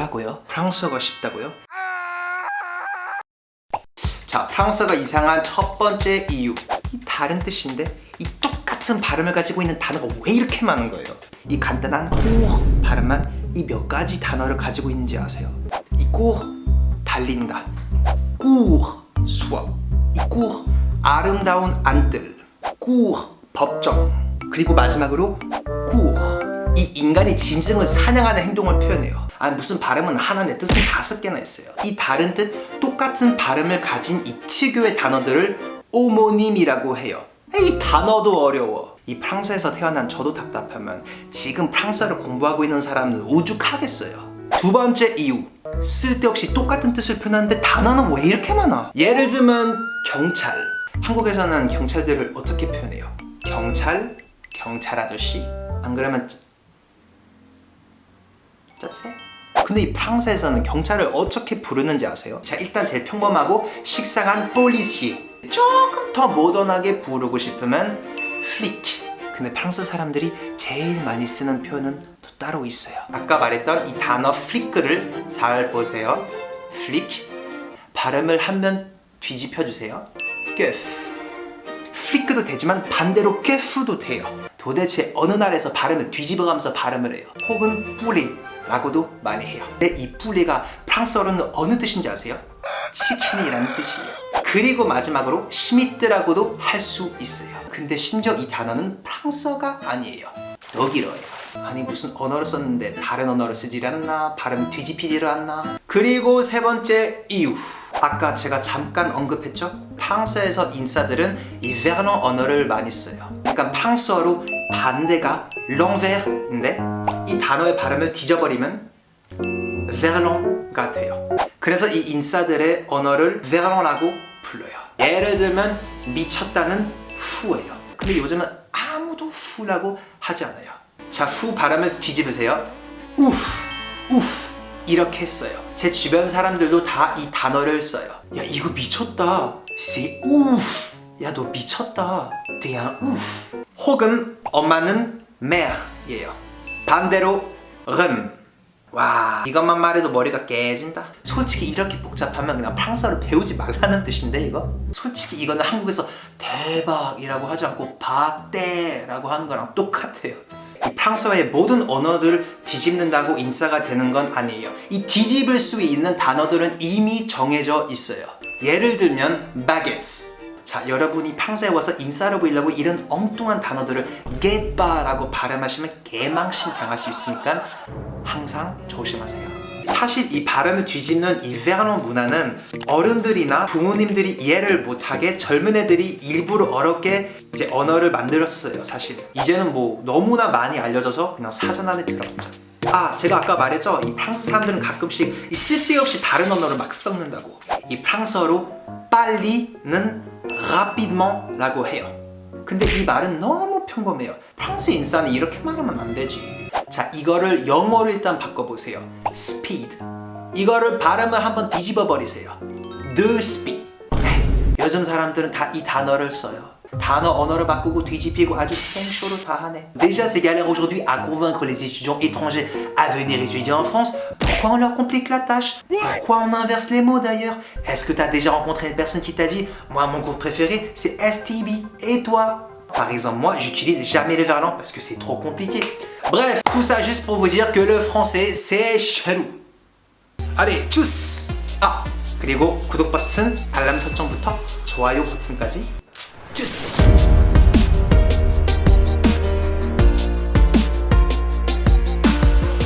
뭐라고요? 프랑스어가 쉽다고요? 자, 프랑스어가 이상한 첫 번째 이유. 이 다른 뜻인데 이 똑같은 발음을 가지고 있는 단어가 왜 이렇게 많은 거예요? 이 간단한 cour 발음만 이 몇 가지 단어를 가지고 있는지 아세요? 이 cour 달린다, cour 수업, 이 cour 아름다운 안뜰, cour 법정, 그리고 마지막으로 cour 이 인간이 짐승을 사냥하는 행동을 표현해요. 아니 무슨 발음은 하나인데 뜻은 5개나 있어요. 이 다른 뜻 똑같은 발음을 가진 이 특유의 단어들을 오모님이라고 해요. 이 단어도 어려워. 이 프랑스에서 태어난 저도 답답하면 지금 프랑스어를 공부하고 있는 사람은 오죽하겠어요. 두 번째 이유. 쓸데없이 똑같은 뜻을 표현하는데 단어는 왜 이렇게 많아? 예를 들면 경찰. 한국에서는 경찰들을 어떻게 표현해요? 경찰, 경찰 아저씨. 안 그러면 짭새? 근데 이 프랑스에서는 경찰을 어떻게 부르는지 아세요? 자, 일단 제일 평범하고 식상한 policier. 조금 더 모던하게 부르고 싶으면 flic. 근데 프랑스 사람들이 제일 많이 쓰는 표현은 또 따로 있어요. 아까 말했던 이 단어 flic를 잘 보세요. flic. 발음을 한 번 뒤집혀 주세요. keuf. flic도 되지만 반대로 keuf도 돼요. 도대체 어느 나라에서 발음을 뒤집어가면서 발음을 해요? 혹은 poulet 라고도 많이 해요. 근데 이 poulet가 프랑스어로는 어느 뜻인지 아세요? 치킨이라는 뜻이에요. 그리고 마지막으로 슈미트라고도 할 수 있어요. 근데 심지어 이 단어는 프랑스어가 아니에요. 독일어예요. 아니 무슨 언어를 썼는데 다른 언어를 쓰질 않나? 발음 뒤집히질 않나? 그리고 세 번째 이유. 아까 제가 잠깐 언급했죠? 프랑스에서 인싸들은 이 베르넌 언어를 많이 써요. 그러니까 프랑스어로 반대가 l'envers인데 이 단어의 발음을 뒤져버리면 베르넌가 돼요. 그래서 이 인싸들의 언어를 베르넌이라고 불러요. 예를 들면 미쳤다는 후예요. 근데 요즘은 아무도 후라고 하지 않아요. 자, 후 발음을 뒤집으세요. 우프, 우프 이렇게 써요. 제 주변 사람들도 다 이 단어를 써요. 야, 이거 미쳤다. C'est ouf. 야, 너 미쳤다. T'es un ouf. 혹은 엄마는 mère예요. 반대로 rem. 와, 이것만 말해도 머리가 깨진다. 솔직히 이렇게 복잡하면 그냥 프랑스어를 배우지 말라는 뜻인데 이거? 솔직히 이거는 한국에서 대박이라고 하지 않고 박대라고 하는 거랑 똑같아요. 이 프랑스어의 모든 언어들을 뒤집는다고 인싸가 되는 건 아니에요. 이 뒤집을 수 있는 단어들은 이미 정해져 있어요. 예를 들면 baguette. 자, 여러분이 프랑스에 와서 인싸로 보이려고 이런 엉뚱한 단어들을 게빠라고 발음하시면 개망신 당할 수 있으니까 항상 조심하세요. 사실 이 발음을 뒤집는 이 베르넌 문화는 어른들이나 부모님들이 이해를 못하게 젊은 애들이 일부러 어렵게 이제 언어를 만들었어요. 사실 이제는 뭐 너무나 많이 알려져서 그냥 사전 안에 들어갔죠. 아, 제가 아까 말했죠. 이 프랑스 사람들은 가끔씩 이 쓸데없이 다른 언어를 막 섞는다고. 이 프랑스어로 빨리는 rapidement 라고 해요. 근데 이 말은 너무 평범해요. 프랑스 인싸는 이렇게 말하면 안 되지. 자, 이거를 영어로 일단 바꿔보세요. speed. 이거를 발음을 한번 뒤집어 버리세요. de speed. 요즘 사람들은 다 이 단어를 써요. 단어 언어를 바꾸고 뒤집히고 아주 생쇼로 다 하네. Déjà c'est galère aujourd'hui à convaincre les étudiants étrangers à venir étudier en France. Pourquoi on leur complique la tâche? Pourquoi on inverse les mots d'ailleurs? Est-ce que tu as déjà rencontré une personne qui t'a dit moi mon cours préféré c'est STB et toi? Par exemple moi j'utilise jamais le verlan parce que c'est trop compliqué. Bref, tout ça juste pour vous dire que le français c'est chelou. Allez, tchuss! 아, 그리고 구독 버튼, 알람 설정부터 좋아요 버튼까지 tchuss!